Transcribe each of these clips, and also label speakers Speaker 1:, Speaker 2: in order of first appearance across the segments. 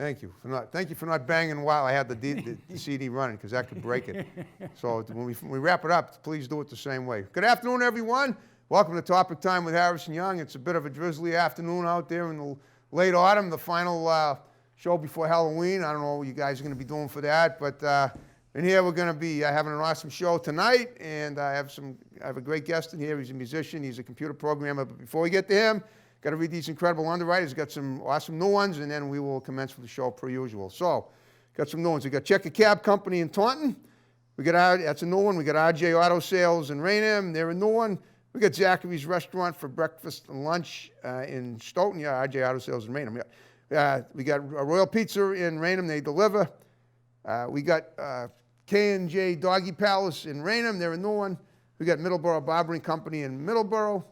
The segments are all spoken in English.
Speaker 1: Thank you for not banging while I had the CD running, because that could break it. So when we wrap it up, please do it the same way. Good afternoon, everyone. Welcome to Topic Time with Harrison Young. It's a bit of a drizzly afternoon out there in the late autumn, the final show before Halloween. I don't know what you guys are going to be doing for that, but in here we're going to be having an awesome show tonight, and I have a great guest in here. He's a musician. He's a computer programmer. But before we get to him, got to read these incredible underwriters. Got some awesome new ones, and then we will commence with the show per usual. So, got some new ones. We got Checker Cab Company in Taunton. That's a new one. We got RJ Auto Sales in Raynham. They're a new one. We got Zachary's Restaurant for breakfast and lunch in Stoughton. Yeah, RJ Auto Sales in Raynham. Yeah. We got Royal Pizza in Raynham. They deliver. We got K&J Doggy Palace in Raynham. They're a new one. We got Middleborough Barbering Company in Middleborough.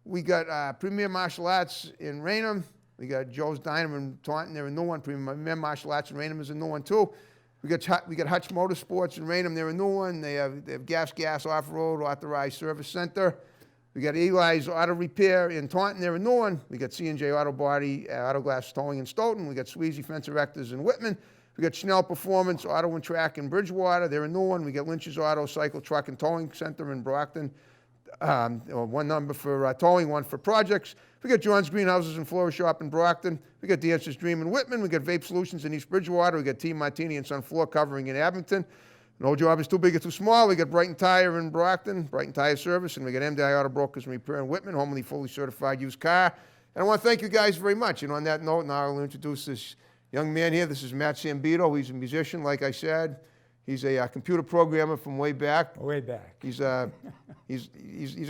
Speaker 1: We got Premier Martial Arts in Raynham. We got Joe's Diner in Taunton. They're a new one. Premier Martial Arts in Raynham is a new one too. We got Hutch Motorsports in Raynham. They're a new one. They have Gas Off-Road Authorized Service Center. We got Eli's Auto Repair in Taunton. They're a new one. We got C&J Auto Body, Auto Glass Towing in Stoughton. We got Sweezy Fence Erectors in Whitman. We got Schnell Performance Auto and Track in Bridgewater. They're a new one. We got Lynch's Auto Cycle Truck and Towing Center in Brockton. One number for towing, one for projects. We got John's Greenhouses and Flora Shop in Brockton. We got Dancer's Dream in Whitman. We got Vape Solutions in East Bridgewater. We got Team Martini and Sun Floor Covering in Abington. No job is too big or too small. We got Brighton Tire in Brockton, Brighton Tire Service, and we got MDI Auto Brokers and Repair in Whitman, home of the fully certified used car. And I want to thank you guys very much. And on that note, now I'll introduce this young man here. This is Matt Sambito. He's a musician, like I said. He's a computer programmer from way back.
Speaker 2: Way back.
Speaker 1: He's a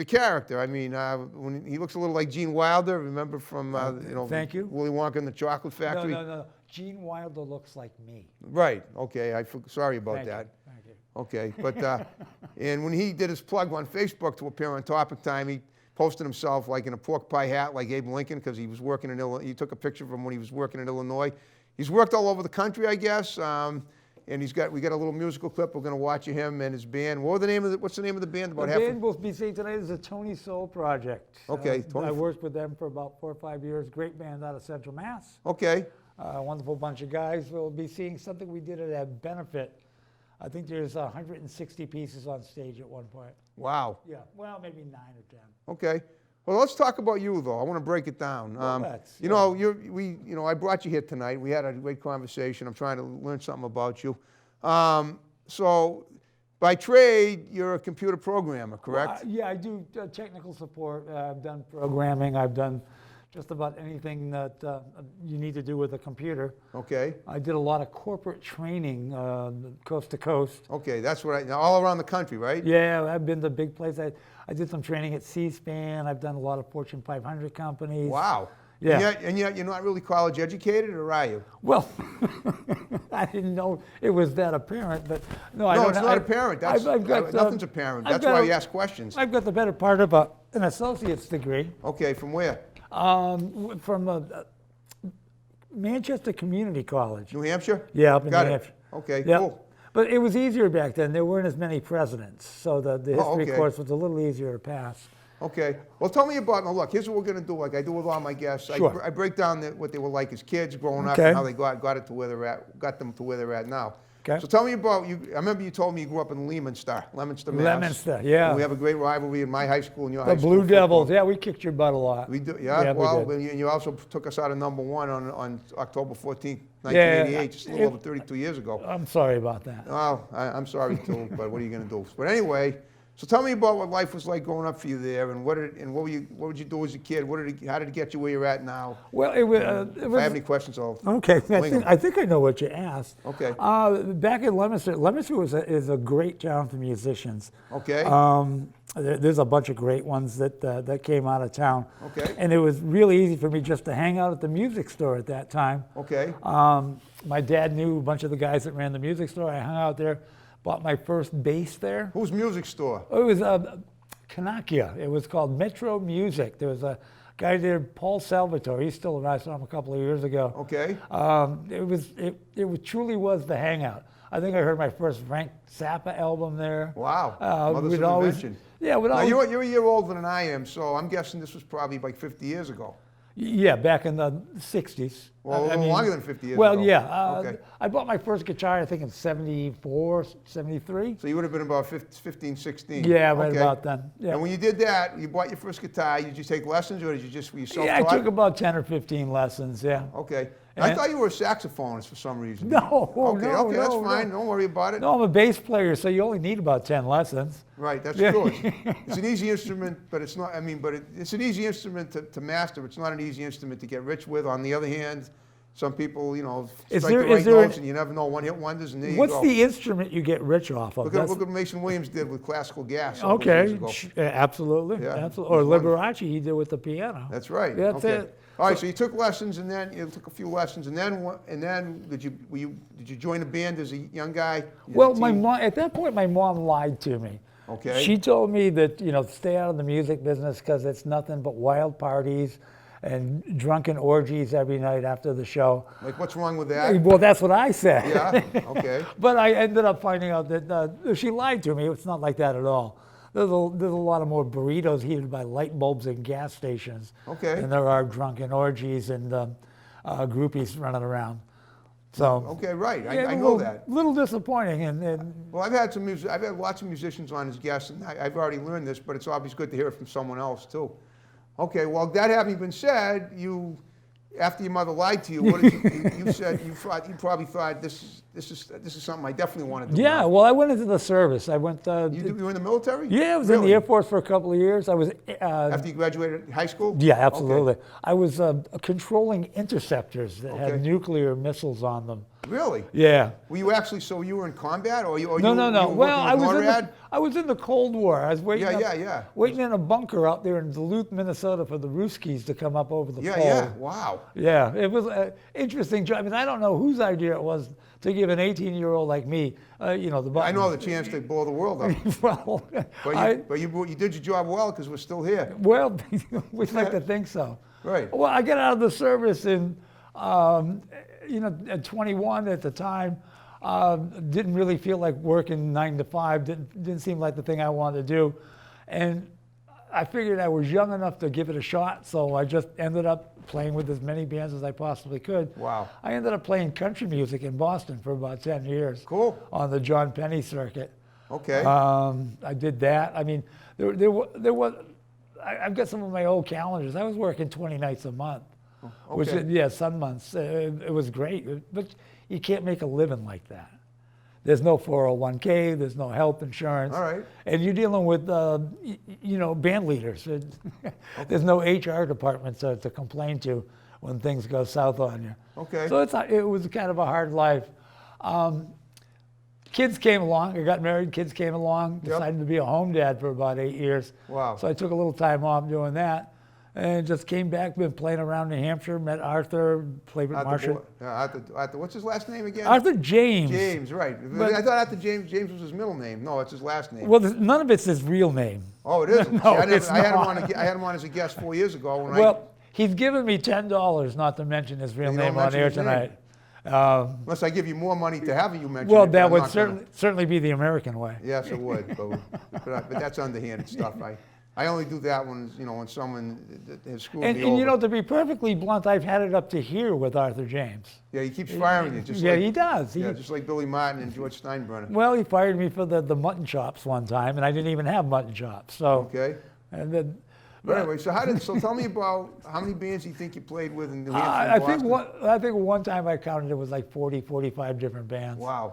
Speaker 1: character. I mean, when he looks a little like Gene Wilder. Remember from
Speaker 2: Thank you.
Speaker 1: Willy Wonka and the Chocolate Factory.
Speaker 2: No. Gene Wilder looks like me.
Speaker 1: Right. Okay. Sorry about
Speaker 2: Thank
Speaker 1: that.
Speaker 2: You. Thank you.
Speaker 1: Okay. But and when he did his plug on Facebook to appear on Topic Time, he posted himself like in a pork pie hat, like Abe Lincoln, because he was working in Illinois. He took a picture of him when he was working in Illinois. He's worked all over the country, I guess. And we got a little musical clip. We're going to watch him and his band. What's the name of the band?
Speaker 2: The band we'll be seeing tonight is the Tony Soul Project.
Speaker 1: Okay.
Speaker 2: I worked with them for about 4 or 5 years. Great band out of Central Mass.
Speaker 1: Okay.
Speaker 2: Wonderful bunch of guys. We'll be seeing something we did at a benefit. I think there's 160 pieces on stage at one point.
Speaker 1: Wow.
Speaker 2: Yeah. Well, maybe 9 or 10.
Speaker 1: Okay. Well, let's talk about you, though. I want to break it down. I brought you here tonight. We had a great conversation. I'm trying to learn something about you. So, by trade, you're a computer programmer, correct?
Speaker 2: Yeah, I do technical support. I've done programming. I've done just about anything that you need to do with a computer.
Speaker 1: Okay.
Speaker 2: I did a lot of corporate training, coast to coast.
Speaker 1: Okay, that's all around the country, right?
Speaker 2: Yeah, I've been to big places. I did some training at C-SPAN. I've done a lot of Fortune 500 companies.
Speaker 1: Wow.
Speaker 2: Yeah.
Speaker 1: And yet you're not really college educated, or are you?
Speaker 2: Well, I didn't know it was that apparent, but no,
Speaker 1: it's not apparent. Nothing's apparent. That's why you ask questions.
Speaker 2: I've got the better part of an associate's degree.
Speaker 1: Okay, from where?
Speaker 2: From Manchester Community College.
Speaker 1: New Hampshire?
Speaker 2: Yeah, up in
Speaker 1: Got
Speaker 2: New
Speaker 1: it.
Speaker 2: Hampshire.
Speaker 1: Okay,
Speaker 2: Yep.
Speaker 1: cool.
Speaker 2: But it was easier back then. There weren't as many presidents, so the history
Speaker 1: okay.
Speaker 2: course was a little easier to pass.
Speaker 1: Okay. Well, tell me about, now look, here's what we're going to do, like I do with all my guests.
Speaker 2: Sure.
Speaker 1: I break down what they were like as kids growing up
Speaker 2: Okay.
Speaker 1: and how they got them to where they're at now.
Speaker 2: Okay.
Speaker 1: So tell me about you. I remember you told me you grew up in Leominster, Mass.
Speaker 2: Leominster, yeah.
Speaker 1: And we have a great rivalry in my high school and your high
Speaker 2: The
Speaker 1: school.
Speaker 2: Blue
Speaker 1: football.
Speaker 2: Devils, yeah, we kicked your butt a lot.
Speaker 1: We do, yeah.
Speaker 2: Yeah, we
Speaker 1: Well,
Speaker 2: did.
Speaker 1: you also took us out of number 1 on October 14th, 1988, just a little over 32 years ago.
Speaker 2: I'm sorry about that.
Speaker 1: Well, I'm sorry too, but what are you going to do? But anyway, so tell me about what life was like growing up for you there, and what would you do as a kid? How did it get you where you're at now?
Speaker 2: Well, it was.
Speaker 1: If I have any questions, I'll
Speaker 2: Okay,
Speaker 1: wing 'em.
Speaker 2: I think I know what you asked.
Speaker 1: Okay.
Speaker 2: Back in Leominster is a great town for musicians.
Speaker 1: Okay.
Speaker 2: There's a bunch of great ones that came out of town.
Speaker 1: Okay.
Speaker 2: And it was really easy for me just to hang out at the music store at that time.
Speaker 1: Okay.
Speaker 2: My dad knew a bunch of the guys that ran the music store. I hung out there, bought my first bass there.
Speaker 1: Whose music store?
Speaker 2: It was Kanakia. It was called Metro Music. There was a guy there, Paul Salvatore. He's still around. I saw him a couple of years ago.
Speaker 1: Okay.
Speaker 2: It truly was the hangout. I think I heard my first Frank Zappa album there.
Speaker 1: Wow. Mother's
Speaker 2: we'd
Speaker 1: of
Speaker 2: always-
Speaker 1: Invention.
Speaker 2: Yeah,
Speaker 1: Now, you're a year older than I am, so I'm guessing this was probably like 50 years ago.
Speaker 2: Yeah, back in the 60s.
Speaker 1: Well, a little longer than 50 years
Speaker 2: well,
Speaker 1: ago.
Speaker 2: yeah.
Speaker 1: Okay.
Speaker 2: I bought my first guitar, I think, in 74, 73.
Speaker 1: So you would have been about 15, 16.
Speaker 2: Yeah, right
Speaker 1: Okay.
Speaker 2: about then. Yeah.
Speaker 1: And when you did that, you bought your first guitar, did you take lessons or were you self-taught?
Speaker 2: Yeah, I took about 10 or 15 lessons, yeah.
Speaker 1: Okay. I
Speaker 2: And-
Speaker 1: thought you were a saxophonist for some reason.
Speaker 2: No,
Speaker 1: Okay,
Speaker 2: no,
Speaker 1: okay, that's
Speaker 2: no,
Speaker 1: fine.
Speaker 2: no.
Speaker 1: Don't worry about it.
Speaker 2: No, I'm a bass player, so you only need about 10 lessons.
Speaker 1: Right, that's
Speaker 2: Yeah.
Speaker 1: true. It's an easy instrument, but it's not, it's an easy instrument to master. It's not an easy instrument to get rich with. On the other hand, some people,
Speaker 2: Is
Speaker 1: strike
Speaker 2: there-
Speaker 1: the right
Speaker 2: is there
Speaker 1: notes and you never know, one-hit wonders, and there you
Speaker 2: What's
Speaker 1: go.
Speaker 2: the instrument you get rich off of?
Speaker 1: Look
Speaker 2: That's-
Speaker 1: what Mason Williams did with classical gas several years
Speaker 2: Okay,
Speaker 1: ago.
Speaker 2: absolutely,
Speaker 1: Yeah,
Speaker 2: absolutely. Or
Speaker 1: he's wonderful.
Speaker 2: Liberace, he did with the piano.
Speaker 1: That's right.
Speaker 2: Yeah, that's
Speaker 1: okay.
Speaker 2: it.
Speaker 1: All right, so you took lessons, and then you took a few lessons, and then did you join a band as a young guy? You had
Speaker 2: Well,
Speaker 1: a
Speaker 2: my
Speaker 1: team?
Speaker 2: mom, at that point, my mom lied to me.
Speaker 1: Okay.
Speaker 2: She told me that, stay out of the music business because it's nothing but wild parties and drunken orgies every night after the show.
Speaker 1: Like, what's wrong with that?
Speaker 2: Well, that's what I said.
Speaker 1: Yeah. Okay.
Speaker 2: But I ended up finding out that she lied to me. It's not like that at all. There's a lot of more burritos heated by light bulbs in gas stations
Speaker 1: Okay.
Speaker 2: than there are drunken orgies and groupies running around. So
Speaker 1: Okay, right.
Speaker 2: yeah,
Speaker 1: I
Speaker 2: a
Speaker 1: know
Speaker 2: little,
Speaker 1: that.
Speaker 2: little disappointing. And
Speaker 1: Well, I've had lots of musicians on as guests, and I've already learned this, but it's always good to hear it from someone else too. Okay, well, that having been said, after your mother lied to you, what did you said you probably thought this is something I definitely want to do.
Speaker 2: yeah,
Speaker 1: now.
Speaker 2: well, I went into the service. I went.
Speaker 1: You were in the military?
Speaker 2: Yeah, I was in
Speaker 1: Really?
Speaker 2: the Air Force for a couple of years. I was.
Speaker 1: After you graduated high school?
Speaker 2: Yeah,
Speaker 1: Okay.
Speaker 2: absolutely. I was controlling interceptors that
Speaker 1: Okay.
Speaker 2: had nuclear missiles on them.
Speaker 1: Really?
Speaker 2: Yeah.
Speaker 1: Were you actually, so you were in combat, or you?
Speaker 2: No.
Speaker 1: You were
Speaker 2: Well,
Speaker 1: working with NORAD?
Speaker 2: I was in the Cold War. I was waiting.
Speaker 1: Yeah.
Speaker 2: Waiting in a bunker out there in Duluth, Minnesota, for the Ruskies to come up over the pole.
Speaker 1: Yeah. Wow.
Speaker 2: Yeah, it was an interesting job. I mean, I don't know whose idea it was to give an 18-year-old like me, the button.
Speaker 1: I know the chance to blow the world up.
Speaker 2: Well,
Speaker 1: But you did your job well because we're still here.
Speaker 2: well, we'd like to think so.
Speaker 1: Right.
Speaker 2: Well, I got out of the service in, at 21 at the time. Didn't really feel like working 9 to 5. Didn't seem like the thing I wanted to do, and I figured I was young enough to give it a shot. So I just ended up playing with as many bands as I possibly could.
Speaker 1: Wow.
Speaker 2: I ended up playing country music in Boston for about 10 years.
Speaker 1: Cool.
Speaker 2: On the John Penny circuit.
Speaker 1: Okay.
Speaker 2: I did that. I mean, there was. I've got some of my old calendars. I was working 20 nights a month, which
Speaker 1: okay.
Speaker 2: some months it was great. But you can't make a living like that. There's no 401k. There's no health insurance.
Speaker 1: All right.
Speaker 2: And you're dealing with band leaders. There's no HR department to complain to when things go south on you.
Speaker 1: Okay.
Speaker 2: So it was kind of a hard life. Kids came along. I got married. Kids came along.
Speaker 1: Yep.
Speaker 2: Decided to be a home dad for about 8 years.
Speaker 1: Wow.
Speaker 2: So I took a little time off doing that, and just came back. Been playing around New Hampshire. Met Arthur. Played with Marshall.
Speaker 1: Arthur, what's his last name again?
Speaker 2: Arthur James.
Speaker 1: James, right.
Speaker 2: But-
Speaker 1: I thought Arthur James was his middle name. No, it's his last name.
Speaker 2: Well, none of it's his real name.
Speaker 1: Oh, it isn't.
Speaker 2: No,
Speaker 1: See,
Speaker 2: it's
Speaker 1: I had him
Speaker 2: not.
Speaker 1: I had him on as a guest 4 years ago.
Speaker 2: Well, he's given me $10 not to mention his real
Speaker 1: You don't
Speaker 2: name on
Speaker 1: mention
Speaker 2: air
Speaker 1: his name.
Speaker 2: tonight.
Speaker 1: Unless I give you more money to have you mention
Speaker 2: Well,
Speaker 1: it, but
Speaker 2: that
Speaker 1: I'm
Speaker 2: would
Speaker 1: not gonna.
Speaker 2: certainly be the American way.
Speaker 1: Yes, it would. But that's underhanded stuff. I only do that when someone has screwed me over.
Speaker 2: And to be perfectly blunt, I've had it up to here with Arthur James.
Speaker 1: Yeah, he keeps firing you. Just
Speaker 2: Yeah,
Speaker 1: like,
Speaker 2: he does.
Speaker 1: just like Billy Martin and George Steinbrenner.
Speaker 2: Well, he fired me for the mutton chops one time, and I didn't even have mutton chops. So,
Speaker 1: Okay.
Speaker 2: and then,
Speaker 1: But anyway, so tell me about how many bands do you think you played with in New Hampshire and
Speaker 2: I
Speaker 1: Boston?
Speaker 2: think one time I counted it was like 40, 45 different bands.
Speaker 1: Wow.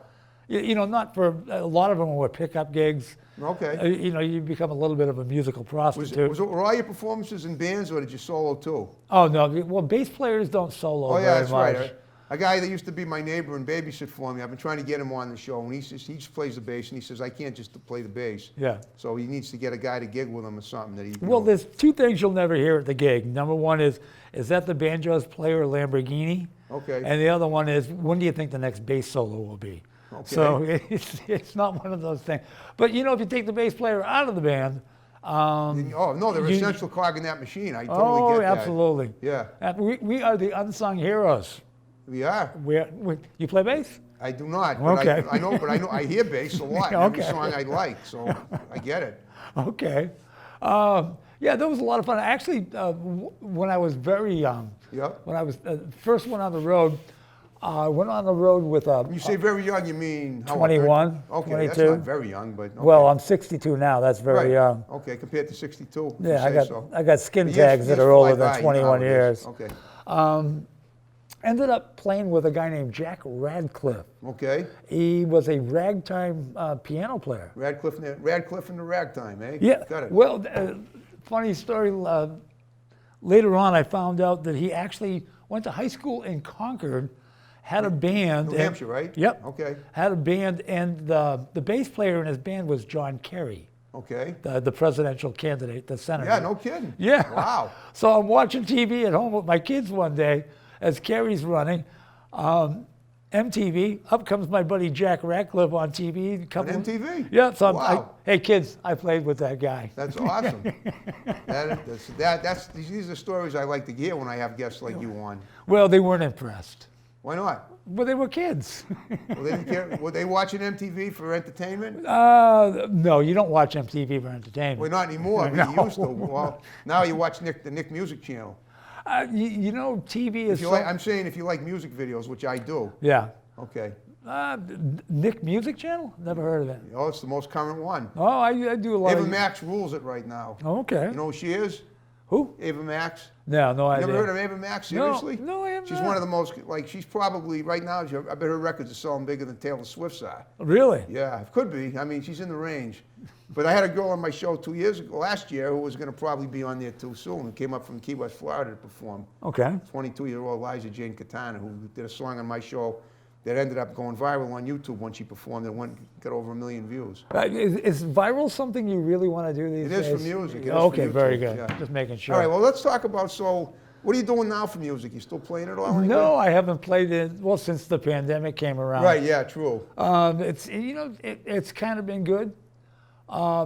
Speaker 2: Not for a lot of them were pickup gigs.
Speaker 1: Okay.
Speaker 2: You become a little bit of a musical prostitute.
Speaker 1: Were all your performances in bands, or did you solo too?
Speaker 2: Oh no! Well, bass players don't solo
Speaker 1: Oh yeah,
Speaker 2: very
Speaker 1: that's
Speaker 2: much.
Speaker 1: right. A guy that used to be my neighbor and babysit for me. I've been trying to get him on the show, and he just plays the bass, and he says I can't just play the bass.
Speaker 2: Yeah.
Speaker 1: So he needs to get a guy to gig with him or something that he.
Speaker 2: Well, there's two things you'll never hear at the gig. Number one is that the banjo's player Lamborghini?
Speaker 1: Okay.
Speaker 2: And the other one is, when do you think the next bass solo will be?
Speaker 1: Okay.
Speaker 2: So it's not one of those things. But if you take the bass player out of the band,
Speaker 1: Oh no, they're an
Speaker 2: you-
Speaker 1: essential cog in that machine. I totally get that.
Speaker 2: absolutely.
Speaker 1: Yeah,
Speaker 2: We are the unsung heroes.
Speaker 1: we are.
Speaker 2: You play bass?
Speaker 1: I do not. But
Speaker 2: Okay.
Speaker 1: I know, but I know. I hear bass a lot. in Every
Speaker 2: Okay.
Speaker 1: song I like, so I get it.
Speaker 2: Okay. Yeah, that was a lot of fun. Actually, when I was very young,
Speaker 1: Yep.
Speaker 2: when I was first went on the road, I went on the road with a.
Speaker 1: When you say very young, you mean how old?
Speaker 2: 21,
Speaker 1: Okay,
Speaker 2: 22.
Speaker 1: that's not very young, but okay.
Speaker 2: Well, I'm 62 now. That's very
Speaker 1: right.
Speaker 2: young.
Speaker 1: Okay, compared to 62. if you
Speaker 2: Yeah,
Speaker 1: say
Speaker 2: I got skin
Speaker 1: The
Speaker 2: tags that
Speaker 1: years
Speaker 2: are
Speaker 1: fly
Speaker 2: older
Speaker 1: by,
Speaker 2: than 21
Speaker 1: nowadays.
Speaker 2: years.
Speaker 1: Okay.
Speaker 2: Ended up playing with a guy named Jack Radcliffe.
Speaker 1: Okay.
Speaker 2: He was a ragtime piano player.
Speaker 1: Radcliffe and the Ragtime, eh?
Speaker 2: Yeah.
Speaker 1: Got it.
Speaker 2: Well, funny story. Later on, I found out that he actually went to high school in Concord, had a band.
Speaker 1: New Hampshire, right?
Speaker 2: Yep.
Speaker 1: Okay.
Speaker 2: Had a band, and the bass player in his band was John Kerry,
Speaker 1: Okay.
Speaker 2: the presidential candidate, the senator.
Speaker 1: Yeah, no kidding.
Speaker 2: Yeah.
Speaker 1: Wow.
Speaker 2: So I'm watching TV at home with my kids one day as Kerry's running. MTV, up comes my buddy Jack Radcliffe on TV.
Speaker 1: On MTV?
Speaker 2: Yeah, so
Speaker 1: Wow.
Speaker 2: hey kids, I played with that guy.
Speaker 1: That's awesome. These are stories I like to hear when I have guests like you on.
Speaker 2: Well, they weren't impressed.
Speaker 1: Why not?
Speaker 2: Well, they were kids.
Speaker 1: Well, they didn't care. Were they watching MTV for entertainment?
Speaker 2: No, you don't watch MTV for entertainment.
Speaker 1: Well, not anymore. But you
Speaker 2: No.
Speaker 1: used to. Well, now you watch the Nick Music Channel.
Speaker 2: You know, TV is.
Speaker 1: I'm saying if you like music videos, which I do.
Speaker 2: Yeah.
Speaker 1: Okay.
Speaker 2: Nick Music Channel? Never heard of it.
Speaker 1: Oh, it's the most current one.
Speaker 2: Oh, I do a lot
Speaker 1: Ava
Speaker 2: of.
Speaker 1: Max rules it right now.
Speaker 2: Okay.
Speaker 1: You know who she is?
Speaker 2: Who?
Speaker 1: Ava Max.
Speaker 2: No idea.
Speaker 1: Never heard of Ava Max? Seriously?
Speaker 2: No, I have
Speaker 1: She's
Speaker 2: not.
Speaker 1: one of the most, she's probably, right now, I bet her records are selling bigger than Taylor Swift's are.
Speaker 2: Really?
Speaker 1: Yeah, it could be. I mean, she's in the range. But I had a girl on my show last year, who was going to probably be on there too soon, who came up from Key West, Florida to perform.
Speaker 2: Okay.
Speaker 1: 22-year-old Liza Jane Katana, who did a song on my show that ended up going viral on YouTube when she performed. It got over 1 million views.
Speaker 2: Is viral something you really want to do these days?
Speaker 1: It is for music. It is
Speaker 2: Okay,
Speaker 1: for
Speaker 2: very
Speaker 1: YouTube,
Speaker 2: good.
Speaker 1: yeah.
Speaker 2: Just making sure.
Speaker 1: All right, well, let's talk about, so what are you doing now for music? You still playing it all?
Speaker 2: No, I haven't played it, well, since the pandemic came around.
Speaker 1: Right, yeah, true.
Speaker 2: It's kind of been good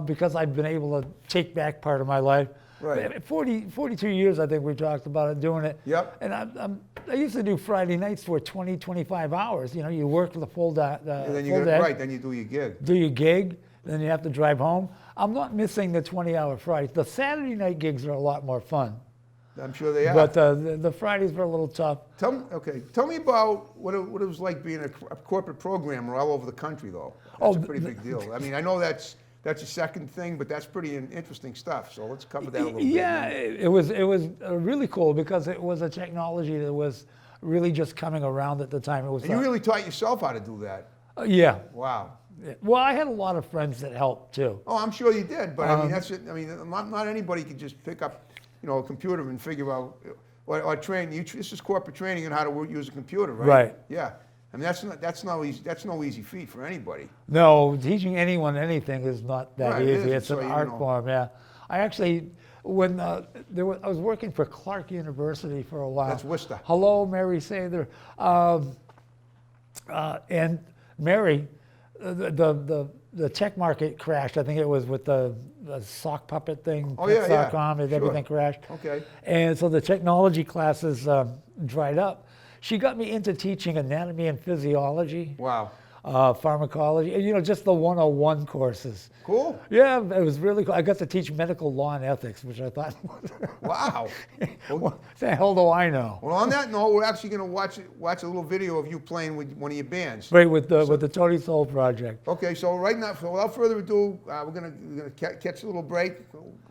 Speaker 2: because I've been able to take back part of my life.
Speaker 1: Right.
Speaker 2: 42 years, I think we talked about it, doing it.
Speaker 1: Yep.
Speaker 2: And I used to do Friday nights for 20, 25 hours. You know, you work the full day.
Speaker 1: And then then you do your gig.
Speaker 2: Do your gig, then you have to drive home. I'm not missing the 20-hour Fridays. The Saturday night gigs are a lot more fun.
Speaker 1: I'm sure they are.
Speaker 2: But the Fridays were a little tough.
Speaker 1: Tell me about what it was like being a corporate programmer all over the country, though. That's a pretty big deal. I mean, I know that's a second thing, but that's pretty interesting stuff. So let's cover that a little bit.
Speaker 2: Yeah, it was really cool because it was a technology that was really just coming around at the time. It was.
Speaker 1: And you really taught yourself how to do that.
Speaker 2: Yeah.
Speaker 1: Wow.
Speaker 2: Well, I had a lot of friends that helped too.
Speaker 1: Oh, I'm sure you did, but I mean, that's it. I mean, not anybody can just pick up, a computer and figure out or train. This is corporate training on how to use a computer, right?
Speaker 2: Right.
Speaker 1: Yeah. I mean, that's no easy feat for anybody.
Speaker 2: No, teaching anyone anything is not that
Speaker 1: Right, it
Speaker 2: easy.
Speaker 1: isn't,
Speaker 2: It's an art form. Yeah. I actually, when I was working for Clark University for a while.
Speaker 1: That's Worcester.
Speaker 2: Hello, Mary Sather. And Mary, the tech market crashed. I think it was with the sock puppet thing.
Speaker 1: Oh, yeah, yeah.
Speaker 2: Pets.com, and
Speaker 1: Sure.
Speaker 2: everything crashed.
Speaker 1: Okay.
Speaker 2: And so the technology classes dried up. She got me into teaching anatomy and physiology.
Speaker 1: Wow.
Speaker 2: Pharmacology, just the 101 courses.
Speaker 1: Cool.
Speaker 2: Yeah, it was really cool. I got to teach medical law and ethics, which I thought was.
Speaker 1: Wow.
Speaker 2: What the hell do I know?
Speaker 1: Well, on that note, we're actually going to watch a little video of you playing with one of your bands.
Speaker 2: Right, with the Tony Soul Project.
Speaker 1: Okay, so right now, so without further ado, we're gonna catch a little break,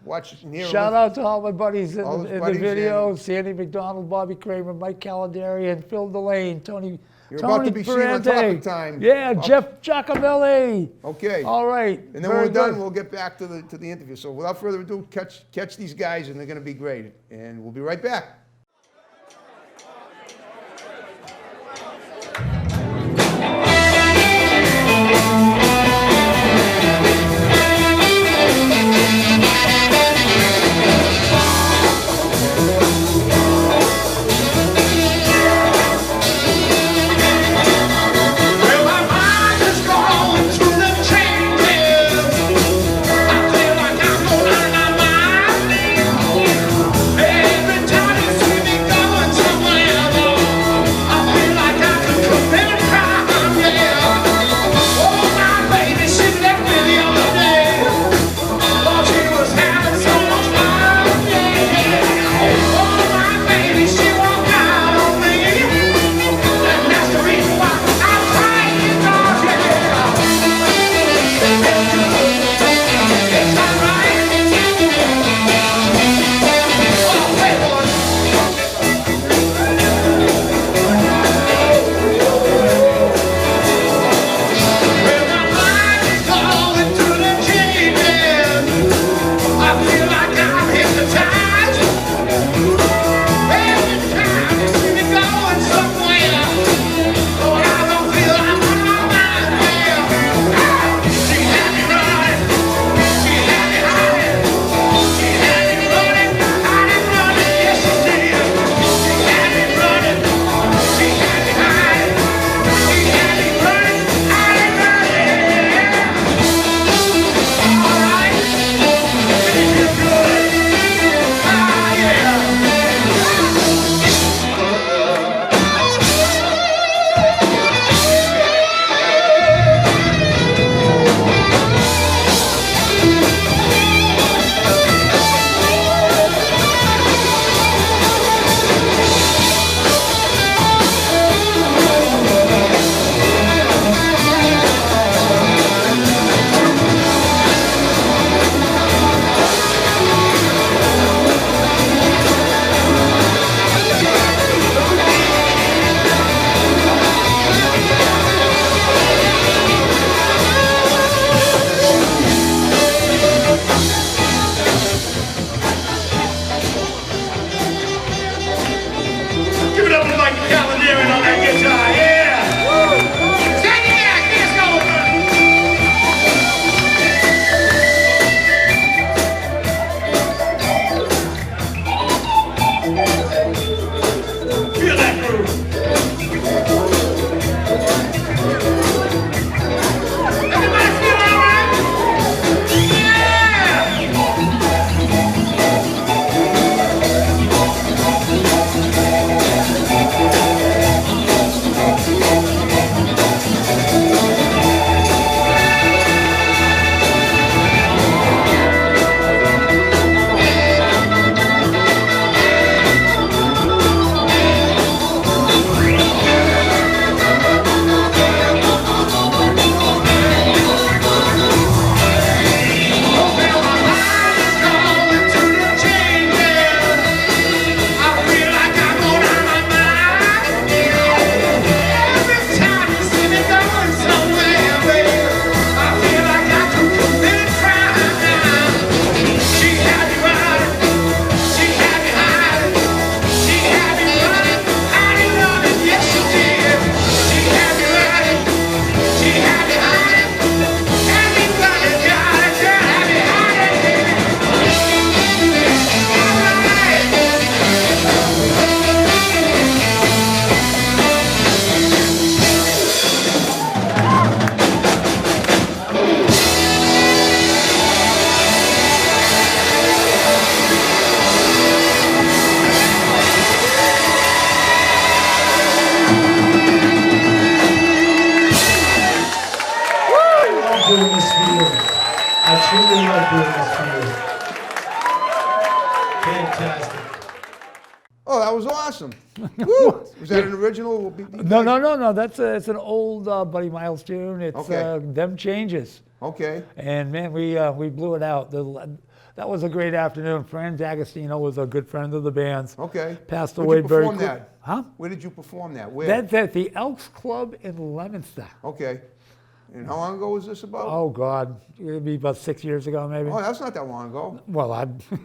Speaker 1: watch and hear.
Speaker 2: Shout out to all my buddies in
Speaker 1: All those
Speaker 2: the
Speaker 1: buddies,
Speaker 2: video: Sandy McDonald, Bobby Kramer, Mike Caladari, Phil Delane, Tony.
Speaker 1: You're
Speaker 2: Tony
Speaker 1: about to be seen on
Speaker 2: Ferrante.
Speaker 1: Topic Time.
Speaker 2: Yeah, Jeff Giacomelli.
Speaker 1: Okay.
Speaker 2: All right.
Speaker 1: And then when we're done, we'll get back to the interview. So without further ado, catch these guys, and they're going to be great. And we'll be right back.
Speaker 3: Every time you Truly love doing this for you. Fantastic.
Speaker 1: Oh, that was awesome. Woo! Was that an original?
Speaker 2: No. It's an old Buddy Miles tune. It's
Speaker 1: Okay.
Speaker 2: Them Changes.
Speaker 1: Okay.
Speaker 2: And man, we blew it out. That was a great afternoon. Fran D'Agostino was a good friend of the band's.
Speaker 1: Okay.
Speaker 2: Passed
Speaker 1: Where'd
Speaker 2: away
Speaker 1: you
Speaker 2: very
Speaker 1: perform
Speaker 2: quick.
Speaker 1: that?
Speaker 2: Huh?
Speaker 1: Where did you perform that? Where?
Speaker 2: That's at the Elks Club in Leominster.
Speaker 1: Okay. And how long ago was this about?
Speaker 2: Oh God, it'd be about 6 years ago maybe.
Speaker 1: Oh, that's not that long ago.
Speaker 2: Well,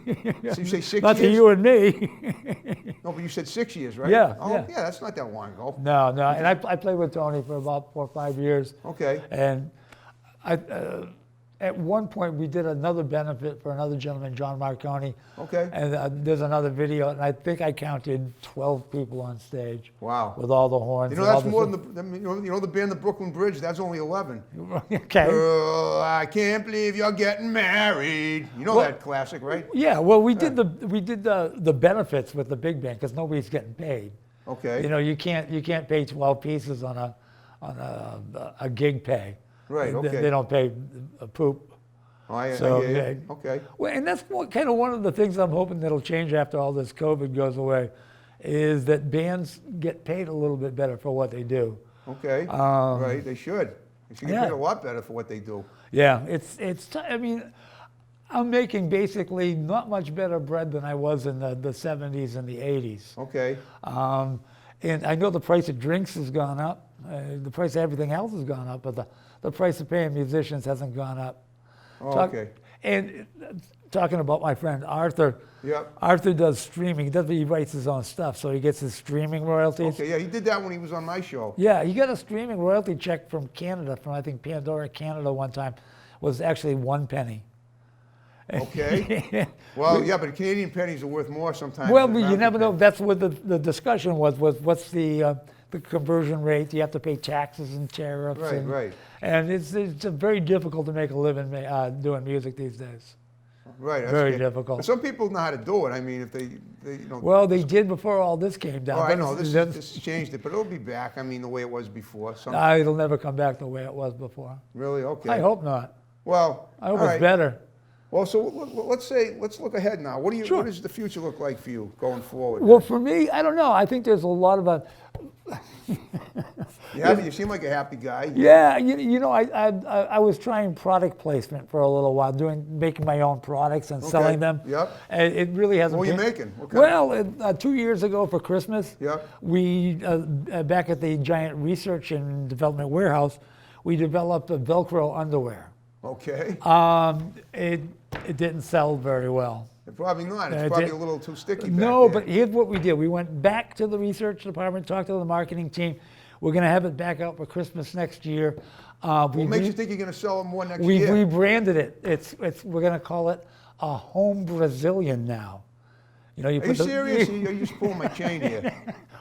Speaker 1: So you say 6
Speaker 2: not to
Speaker 1: years?
Speaker 2: you and me.
Speaker 1: No, but you said 6 years, right?
Speaker 2: Yeah,
Speaker 1: Oh,
Speaker 2: yeah.
Speaker 1: that's not that long ago.
Speaker 2: No, and I played with Tony for about 4 or 5 years.
Speaker 1: Okay.
Speaker 2: And at one point we did another benefit for another gentleman, John Marconi.
Speaker 1: Okay.
Speaker 2: And there's another video, and I think I counted 12 people on stage.
Speaker 1: Wow.
Speaker 2: With all the horns.
Speaker 1: You know,
Speaker 2: and all
Speaker 1: that's
Speaker 2: the
Speaker 1: more than you know the band The Brooklyn Bridge. That's only 11.
Speaker 2: Okay.
Speaker 1: Girl, I can't believe you're getting married. You know that classic, right?
Speaker 2: Yeah. Well, we did the benefits with the big band because nobody's getting paid.
Speaker 1: Okay.
Speaker 2: You know, you can't pay 12 pieces on a gig pay.
Speaker 1: Right. Okay.
Speaker 2: They don't pay a poop.
Speaker 1: Oh, I
Speaker 2: So,
Speaker 1: hear you.
Speaker 2: yeah.
Speaker 1: Okay.
Speaker 2: Well, and that's kind of one of the things I'm hoping that'll change after all this COVID goes away, is that bands get paid a little bit better for what they do.
Speaker 1: Okay. Right. They should. They should get
Speaker 2: yeah.
Speaker 1: paid a lot better for what they do.
Speaker 2: Yeah, I mean, I'm making basically not much better bread than I was in the 70s and the 80s.
Speaker 1: Okay.
Speaker 2: And I know the price of drinks has gone up. The price of everything else has gone up, but the price of paying musicians hasn't gone up.
Speaker 1: Oh, okay.
Speaker 2: And talking about my friend Arthur.
Speaker 1: Yep.
Speaker 2: Arthur does streaming. He writes his own stuff, so he gets his streaming royalties.
Speaker 1: Okay. Yeah, he did that when he was on my show.
Speaker 2: Yeah, he got a streaming royalty check from Canada, from I think Pandora Canada one time, was actually 1 penny.
Speaker 1: Okay. Well, yeah, but Canadian pennies are worth more sometimes.
Speaker 2: Well,
Speaker 1: than
Speaker 2: you
Speaker 1: American
Speaker 2: never know.
Speaker 1: pennies.
Speaker 2: That's what the discussion was what's the conversion rate? You have to pay taxes and tariffs.
Speaker 1: Right,
Speaker 2: and,
Speaker 1: right.
Speaker 2: And it's very difficult to make a living doing music these days.
Speaker 1: Right. That's
Speaker 2: Very
Speaker 1: good.
Speaker 2: difficult.
Speaker 1: But some people know how to do it. I mean, if they you know.
Speaker 2: Well, they did before all this came down.
Speaker 1: Oh, I
Speaker 2: but
Speaker 1: know.
Speaker 2: it's-
Speaker 1: This changed it, but it'll be back. I mean, the way it was before.
Speaker 2: It'll never come back the way it was before.
Speaker 1: Really? Okay.
Speaker 2: I hope not.
Speaker 1: Well,
Speaker 2: I hope
Speaker 1: all
Speaker 2: it's
Speaker 1: right.
Speaker 2: better.
Speaker 1: Well, so let's look ahead now. What
Speaker 2: Sure.
Speaker 1: does the future look like for you going forward?
Speaker 2: Well, for me, I don't know. I think there's a lot of
Speaker 1: You seem like a happy guy.
Speaker 2: Yeah, you know, I was trying product placement for a little while, making my own products and selling them.
Speaker 1: Yep.
Speaker 2: And it really hasn't.
Speaker 1: What were you
Speaker 2: been-
Speaker 1: making? What kind
Speaker 2: Well, 2 years ago for Christmas,
Speaker 1: Yep.
Speaker 2: we back at the giant research and development warehouse, we developed a Velcro underwear.
Speaker 1: Okay.
Speaker 2: It didn't sell very well.
Speaker 1: Probably not. It's
Speaker 2: it
Speaker 1: probably
Speaker 2: did-
Speaker 1: a little too sticky.
Speaker 2: No,
Speaker 1: back there.
Speaker 2: but here's what we did. We went back to the research department, talked to the marketing team. We're going to have it back out for Christmas next year.
Speaker 1: What makes you think you're going to sell them more next
Speaker 2: We've
Speaker 1: year?
Speaker 2: rebranded it. We're going to call it a home Brazilian now. You know,
Speaker 1: Are you serious? You're just pulling my chain here.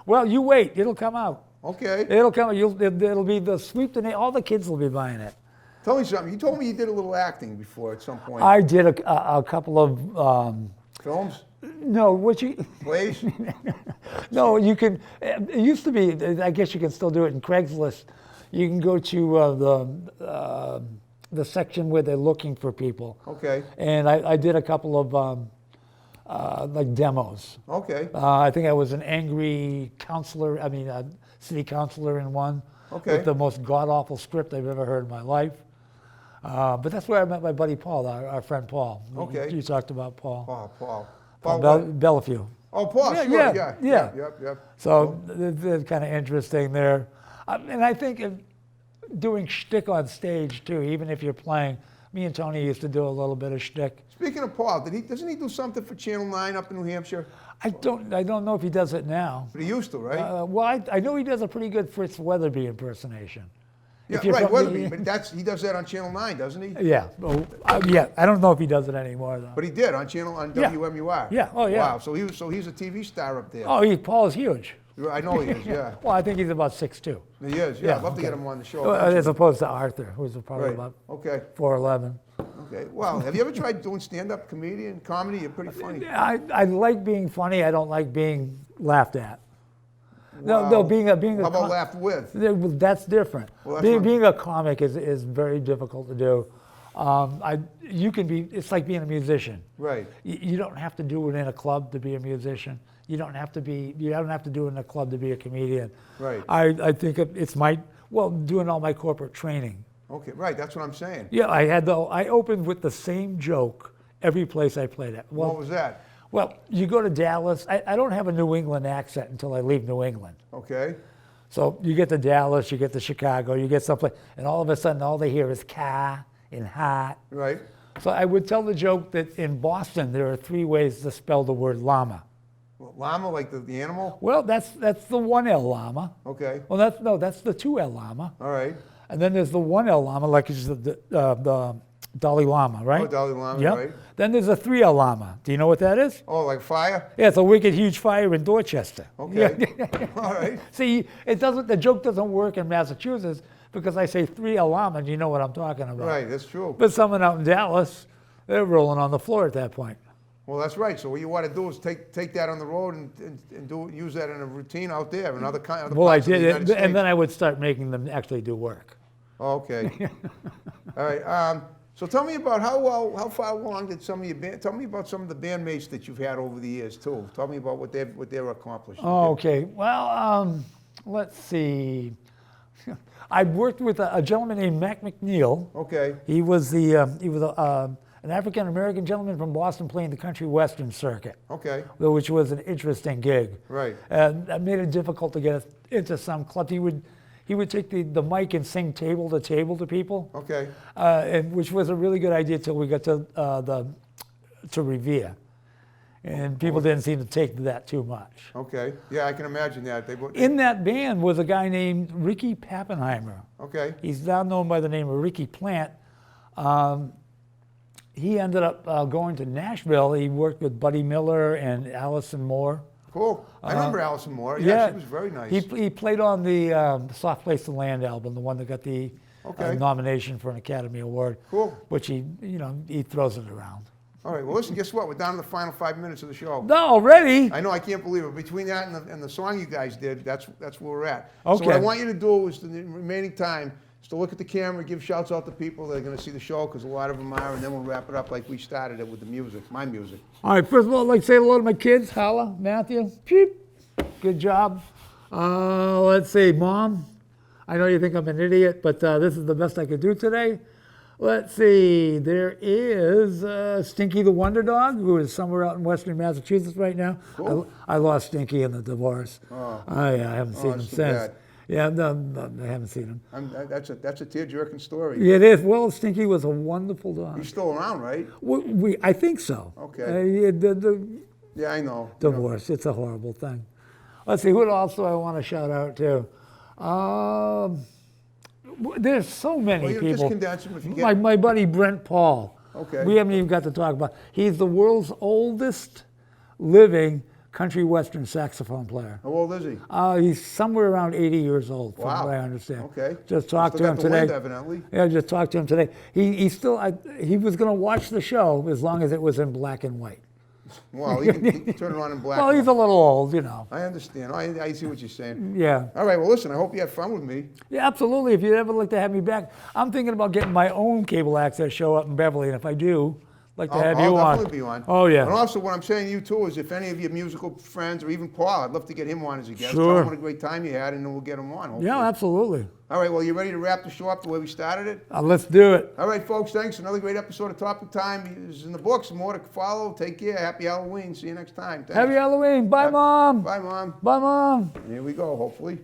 Speaker 2: Well, you wait. It'll come out.
Speaker 1: Okay.
Speaker 2: It'll come. It'll be the sweep the name. All the kids will be buying it.
Speaker 1: Tell me something. You told me you did a little acting before at some point.
Speaker 2: I did a couple of.
Speaker 1: Films?
Speaker 2: No, what you.
Speaker 1: Plays?
Speaker 2: No, you can. It used to be. I guess you can still do it in Craigslist. You can go to the section where they're looking for people.
Speaker 1: Okay.
Speaker 2: And I did a couple of like demos.
Speaker 1: Okay.
Speaker 2: I think I was an angry counselor. I mean, a city councilor in one.
Speaker 1: Okay.
Speaker 2: With the most god awful script I've ever heard in my life. But that's where I met my buddy Paul, our friend Paul.
Speaker 1: Okay.
Speaker 2: You talked about Paul.
Speaker 1: Paul
Speaker 2: Paul
Speaker 1: what?
Speaker 2: Bellevue.
Speaker 1: Oh, Paul,
Speaker 2: Yeah,
Speaker 1: sure,
Speaker 2: yeah,
Speaker 1: yeah.
Speaker 2: yeah.
Speaker 1: Yep.
Speaker 2: So it's kind of interesting there. And I think doing shtick on stage too, even if you're playing. Me and Tony used to do a little bit of shtick.
Speaker 1: Speaking of Paul, doesn't he do something for Channel 9 up in New Hampshire?
Speaker 2: I don't know if he does it now.
Speaker 1: But he used to, right?
Speaker 2: Well, I know he does a pretty good Fritz Weatherby impersonation.
Speaker 1: yeah,
Speaker 2: if you're
Speaker 1: right,
Speaker 2: from-
Speaker 1: Weatherby. But he does that on Channel 9, doesn't he?
Speaker 2: Yeah. Yeah. I don't know if he does it anymore though.
Speaker 1: But he did on
Speaker 2: Yeah.
Speaker 1: WMUR.
Speaker 2: Yeah, oh, yeah.
Speaker 1: Wow, so he's a TV star up there.
Speaker 2: Paul is huge.
Speaker 1: I know he is, yeah.
Speaker 2: Well, I think he's about 6'2",
Speaker 1: He is, yeah. I'd love to get him on the show.
Speaker 2: as opposed to Arthur, who's probably
Speaker 1: Right.
Speaker 2: about
Speaker 1: Okay.
Speaker 2: 4'11".
Speaker 1: Okay. Well, have you ever tried doing stand-up comedy? You're pretty funny.
Speaker 2: I like being funny. I don't like being laughed at.
Speaker 1: Wow.
Speaker 2: No, being a
Speaker 1: How about laughed with?
Speaker 2: That's different.
Speaker 1: Well, that's what-
Speaker 2: Being a comic is very difficult to do. You can be. It's like being a musician.
Speaker 1: Right.
Speaker 2: You don't have to do it in a club to be a musician. You don't have to do it in a club to be a comedian.
Speaker 1: Right.
Speaker 2: I think it's doing all my corporate training.
Speaker 1: Okay, right, that's what I'm saying.
Speaker 2: Yeah, I opened with the same joke every place I played at.
Speaker 1: What was that?
Speaker 2: Well, you go to Dallas. I don't have a New England accent until I leave New England.
Speaker 1: Okay.
Speaker 2: So you get to Dallas, you get to Chicago, you get someplace, and all of a sudden all they hear is car and hot.
Speaker 1: Right.
Speaker 2: So I would tell the joke that in Boston there are 3 ways to spell the word llama.
Speaker 1: Well, llama, like the animal?
Speaker 2: Well, that's the 1L llama.
Speaker 1: Okay.
Speaker 2: Well, that's the 2L llama.
Speaker 1: All right.
Speaker 2: And then there's the 1L llama, like it's the Dalai Lama, right?
Speaker 1: Oh, Dalai Lama,
Speaker 2: Yep.
Speaker 1: right.
Speaker 2: Then there's a 3L llama. Do you know what that is?
Speaker 1: Oh, like fire?
Speaker 2: Yeah, it's a wicked huge fire in Dorchester.
Speaker 1: Okay. All right.
Speaker 2: See, the joke doesn't work in Massachusetts because I say 3L llama and you know what I'm talking about.
Speaker 1: Right, that's true.
Speaker 2: But someone out in Dallas, they're rolling on the floor at that point.
Speaker 1: Well, that's right. So what you want to do is take that on the road and use that in a routine out there in other parts
Speaker 2: Well, I
Speaker 1: of the
Speaker 2: did,
Speaker 1: United States.
Speaker 2: and then I would start making them actually do work.
Speaker 1: Oh, okay. All right. So tell me about how far along did some of your band? Tell me about some of the bandmates that you've had over the years too. Tell me about what they've accomplished.
Speaker 2: Oh, okay. Well, let's see. I worked with a gentleman named Mac McNeil.
Speaker 1: Okay.
Speaker 2: He was an African American gentleman from Boston playing the country western circuit.
Speaker 1: Okay.
Speaker 2: Which was an interesting gig.
Speaker 1: Right.
Speaker 2: And that made it difficult to get into some clubs. He would take the mic and sing table to people.
Speaker 1: Okay.
Speaker 2: Which was a really good idea till we got to Revere. And people didn't seem to take that too much.
Speaker 1: Okay. Yeah, I can imagine that.
Speaker 2: In that band was a guy named Ricky Pappenheimer.
Speaker 1: Okay.
Speaker 2: He's now known by the name of Ricky Plant. He ended up going to Nashville. He worked with Buddy Miller and Allison Moore.
Speaker 1: Cool. I remember Allison Moore. Yeah, she was very nice.
Speaker 2: He played on the Soft Place to Land album, the one that got the nomination for an Academy Award.
Speaker 1: Cool.
Speaker 2: Which he throws it around.
Speaker 1: All right. Well, listen. Guess what? We're down to the final 5 minutes of the show.
Speaker 2: No, already?
Speaker 1: I know. I can't believe it. Between that and the song you guys did, that's where we're at.
Speaker 2: Okay.
Speaker 1: So what I want you to do is the remaining time is to look at the camera, give shouts out to people that are going to see the show, because a lot of them are, and then we'll wrap it up like we started it with the music, my music.
Speaker 2: All right. First of all, I'd like to say hello to my kids. Holla, Matthew. Cheep. Good job. Let's see, Mom. I know you think I'm an idiot, but this is the best I could do today. Let's see, there is Stinky the Wonder Dog, who is somewhere out in western Massachusetts right now.
Speaker 1: Cool.
Speaker 2: I lost Stinky in the divorce.
Speaker 1: Oh.
Speaker 2: I haven't seen him
Speaker 1: that's too
Speaker 2: since.
Speaker 1: bad.
Speaker 2: Yeah, no, I haven't seen him.
Speaker 1: That's a tear-jerking story.
Speaker 2: Yeah, it is. Well, Stinky was a wonderful dog.
Speaker 1: He's still around, right?
Speaker 2: I think so.
Speaker 1: Okay.
Speaker 2: The
Speaker 1: Yeah, I know.
Speaker 2: divorce, it's a horrible thing. Let's see, who else do I want to shout out to? There's so many
Speaker 1: Well, you
Speaker 2: people.
Speaker 1: just condense them if you get.
Speaker 2: My buddy Brent Paul.
Speaker 1: Okay.
Speaker 2: We haven't even got to talk about. He's the world's oldest living country western saxophone player.
Speaker 1: How old is he?
Speaker 2: He's somewhere around 80 years old, from
Speaker 1: Wow.
Speaker 2: what I understand.
Speaker 1: Okay.
Speaker 2: Just talked
Speaker 1: Still
Speaker 2: to him
Speaker 1: got the
Speaker 2: today.
Speaker 1: wind, evidently.
Speaker 2: Yeah, just talked to him today. He was going to watch the show as long as it was in black and white.
Speaker 1: Well, he can turn it on in black.
Speaker 2: Well, he's a little old, you know.
Speaker 1: I understand. I see what you're saying.
Speaker 2: Yeah.
Speaker 1: All right. Well, listen. I hope you had fun with me.
Speaker 2: Yeah, absolutely. If you'd ever like to have me back, I'm thinking about getting my own cable access show up in Beverly, and if I do, I'd like to have you
Speaker 1: I'll
Speaker 2: on.
Speaker 1: definitely be on.
Speaker 2: Oh, yeah.
Speaker 1: And also, what I'm saying to you too is, if any of your musical friends or even Paul, I'd love to get him on as a guest.
Speaker 2: Sure.
Speaker 1: Tell him what a great time you had, and then we'll get him on. Hopefully.
Speaker 2: Yeah, absolutely.
Speaker 1: All right. Well, you ready to wrap the show up the way we started it?
Speaker 2: Let's do it.
Speaker 1: All right, folks. Thanks. Another great episode of Topic Time is in the books. More to follow. Take care. Happy Halloween. See you next time. Thanks.
Speaker 2: Happy Halloween. Bye, Mom.
Speaker 1: Bye, Mom.
Speaker 2: Bye, Mom.
Speaker 1: Here we go. Hopefully.